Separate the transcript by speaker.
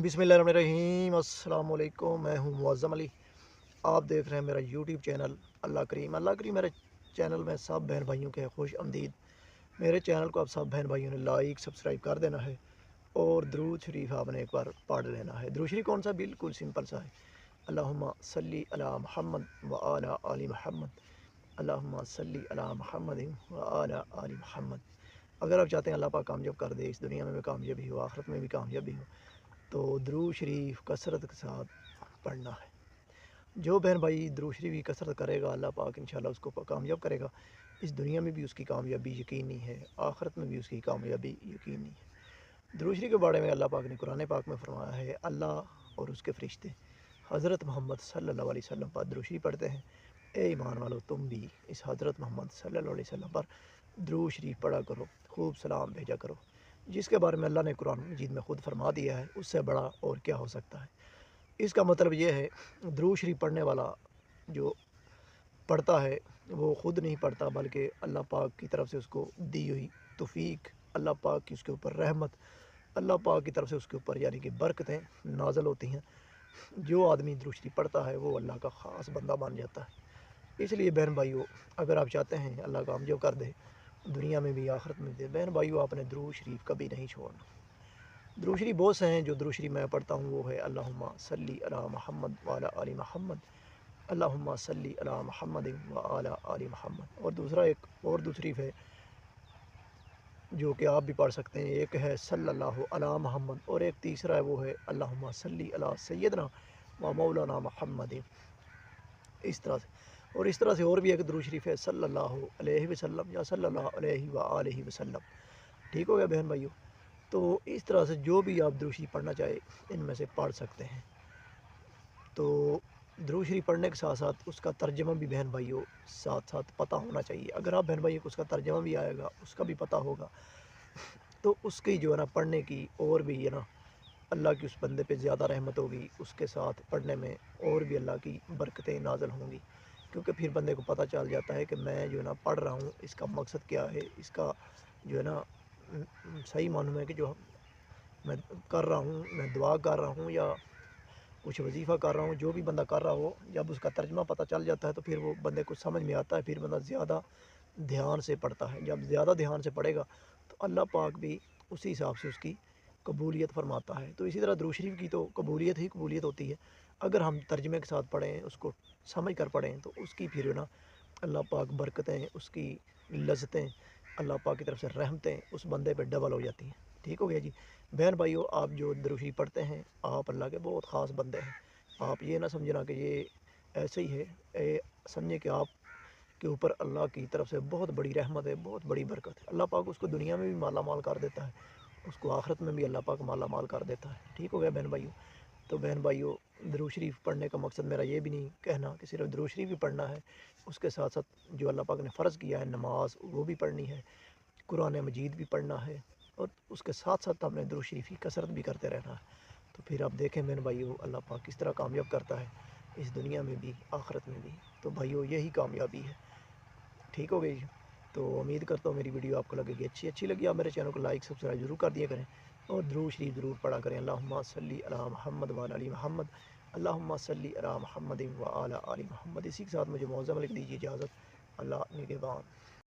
Speaker 1: बिस्मिल्लाहिर्रहमानिर्रहीम। अस्सलाम वालेकुम। मैं हूं मुअज़्ज़म अली। आप देख रहे हैं मेरा यूट्यूब चैनल अल्लाह करीम। मेरे चैनल में सब बहन भाइयों के खुश आमदीद। मेरे चैनल को आप सब बहन भाइयों ने लाइक सब्सक्राइब कर देना है और दुरूद शरीफ आपने एक बार पढ़ लेना है। दुरूद शरीफ कौन सा? बिल्कुल सिंपल सा है। अल्लाहुम्मा सल्ली अला मुहम्मद व आला आलि मुहम्मद। अल्लाहुम्मा सल्ली अला मुहम्मद व आला आलि मुहम्मद। अगर आप चाहते हैं अल्लाह पाक कामयाब कर दे, इस दुनिया में भी कामयाबी हो, आखिरत में भी कामयाबी हो, तो दुरूद शरीफ कसरत के साथ पढ़ना है। जो बहन भाई दुरूद शरीफ की कसरत करेगा, अल्लाह पाक इंशाल्लाह उसको कामयाब करेगा। इस दुनिया में भी उसकी कामयाबी यकीनी है, आखिरत में भी उसकी कामयाबी यकीनी है। दुरूद शरीफ के बारे में अल्लाह पाक ने कुरान पाक में फरमाया है, अल्लाह और उसके फरिश्ते हज़रत मोहम्मद सल्लल्लाहु अलैहि वसल्लम पर दुरूद शरीफ पढ़ते हैं। ए ईमान वालो, तुम भी इस हज़रत मोहम्मद सल्लल्लाहु अलैहि वसल्लम पर दुरूद शरीफ पढ़ा करो, खूब सलाम भेजा करो, जिसके बारे में अल्लाह ने कुरान मजीद में ख़ुद फरमा दिया है। उससे बड़ा और क्या हो सकता है। इसका मतलब ये है, दुरूद शरीफ पढ़ने वाला जो पढ़ता है वो ख़ुद नहीं पढ़ता, बल्कि अल्लाह पाक की तरफ से उसको दी हुई तौफीक, अल्लाह पाक की उसके ऊपर रहमत, अल्लाह पाक की तरफ से उसके ऊपर यानी कि बरकतें नाज़िल होती हैं। जो आदमी दुरूद शरीफ पढ़ता है वो अल्लाह का ख़ास बंदा बन जाता है। इसलिए बहन भाइयों, अगर आप चाहते हैं अल्लाह कामयाब कर दे दुनिया में भी आखिरत में भी, बहन भाइयों आपने दुरूद शरीफ कभी नहीं छोड़ना। दुरूद शरीफ बहुत से हैं। जो दुरूद शरीफ मैं पढ़ता हूँ वो है अल्लाहुम्मा सल्ली अला मुहम्मद व अला आलि मुहम्मद। अल्लाहुम्मा सल्ली अला मुहम्मद व अला आलि मुहम्मद। और दूसरा एक और दुरूद शरीफ है जो कि आप भी पढ़ सकते हैं। एक है सल्लल्लाहु अला मुहम्मद और एक तीसरा है वो है अल्लाहुम्मा सल्ली अला सय्यदना व मौलाना मुहम्मद। इस तरह से और इस तरह से और भी एक दुरूद शरीफ है सल्लल्लाहु अलैहि वसल्लम या सल्लल्लाहु अलैहि व आलिहि वसल्लम। ठीक हो गया बहन भाइयों। तो इस तरह से जो भी आप दुरूद शरीफ पढ़ना चाहे इनमें से पढ़ सकते हैं। तो दुरूद शरीफ पढ़ने के साथ साथ उसका तर्जमा भी बहन भाइयों साथ साथ पता होना चाहिए। अगर आप बहन भाइयों को उसका तर्जमा भी आएगा, उसका भी पता होगा, तो उसकी जो है ना पढ़ने की और भी है ना अल्लाह की उस बंदे पे ज़्यादा रहमत होगी। उसके साथ पढ़ने में और भी अल्लाह की बरकतें नाज़िल होंगी, क्योंकि फिर बंदे को पता चल जाता है कि मैं जो है ना पढ़ रहा हूँ, इसका मकसद क्या है, इसका जो है ना सही मानूँ में कि जो मैं कर रहा हूँ, मैं दुआ कर रहा हूँ या कुछ वजीफ़ा कर रहा हूँ, जो भी बंदा कर रहा हो, जब उसका तर्जमा पता चल जाता है तो फिर वो बंदे को समझ में आता है। फिर बंदा ज़्यादा ध्यान से पढ़ता है। जब ज़्यादा ध्यान से पढ़ेगा तो अल्लाह पाक भी उसी हिसाब से उसकी कबूलियत फरमाता है। तो इसी तरह दुरूद शरीफ की तो कबूलियत ही कबूलियत होती है। अगर हम तर्जमे के साथ पढ़ें, उसको समझ कर पढ़ें, तो उसकी फिर ना अल्लाह पाक बरकतें, उसकी लज़्ज़तें, अल्लाह पाक की तरफ से रहमतें उस बंदे पे डबल हो जाती हैं। ठीक हो गया जी। बहन भाइयों, आप जो दुरूद शरीफ पढ़ते हैं, आप अल्लाह के बहुत ख़ास बंदे हैं। आप ये ना समझना कि ये ऐसे ही है, समझे कि आप के ऊपर अल्लाह की तरफ से बहुत बड़ी रहमत है, बहुत बड़ी बरकत है। अल्लाह पाक उसको दुनिया में भी माला माल कर देता है, उसको आखिरत में भी अल्लाह पाक माला माल कर देता है। ठीक हो गया बहन भाइयों। तो बहन भाइयों, दुरूद शरीफ पढ़ने का मकसद मेरा ये भी नहीं कहना कि सिर्फ दुरूद शरीफ ही पढ़ना है। उसके साथ साथ जो अल्लाह पाक ने फ़र्ज़ किया है नमाज, वो भी पढ़नी है, कुरान मजीद भी पढ़ना है, और उसके साथ साथ हमने दुरूद शरीफ की कसरत भी करते रहना है। तो फिर आप देखें बहन भाइयों, अल्लाह पाक किस तरह कामयाब करता है इस दुनिया में भी आखिरत में भी। तो भाइयों, यही कामयाबी है। ठीक हो गई। तो उम्मीद करता हूँ मेरी वीडियो आपको लगेगी अच्छी लगी। आप मेरे चैनल को लाइक सब्सक्राइब ज़रूर कर दिया करें और दुरूद शरीफ ज़रूर पढ़ा करें। अल्लाहुम्मा सल्ली अला मुहम्मद व अला आलि मुहम्मद। अल्लाहुम्मा सल्ली अला मुहम्मद व अला आलि मुहम्मद। इसी के साथ मुझे मौज़म लिख दीजिए इजाज़त। अल्लाह निगहबान।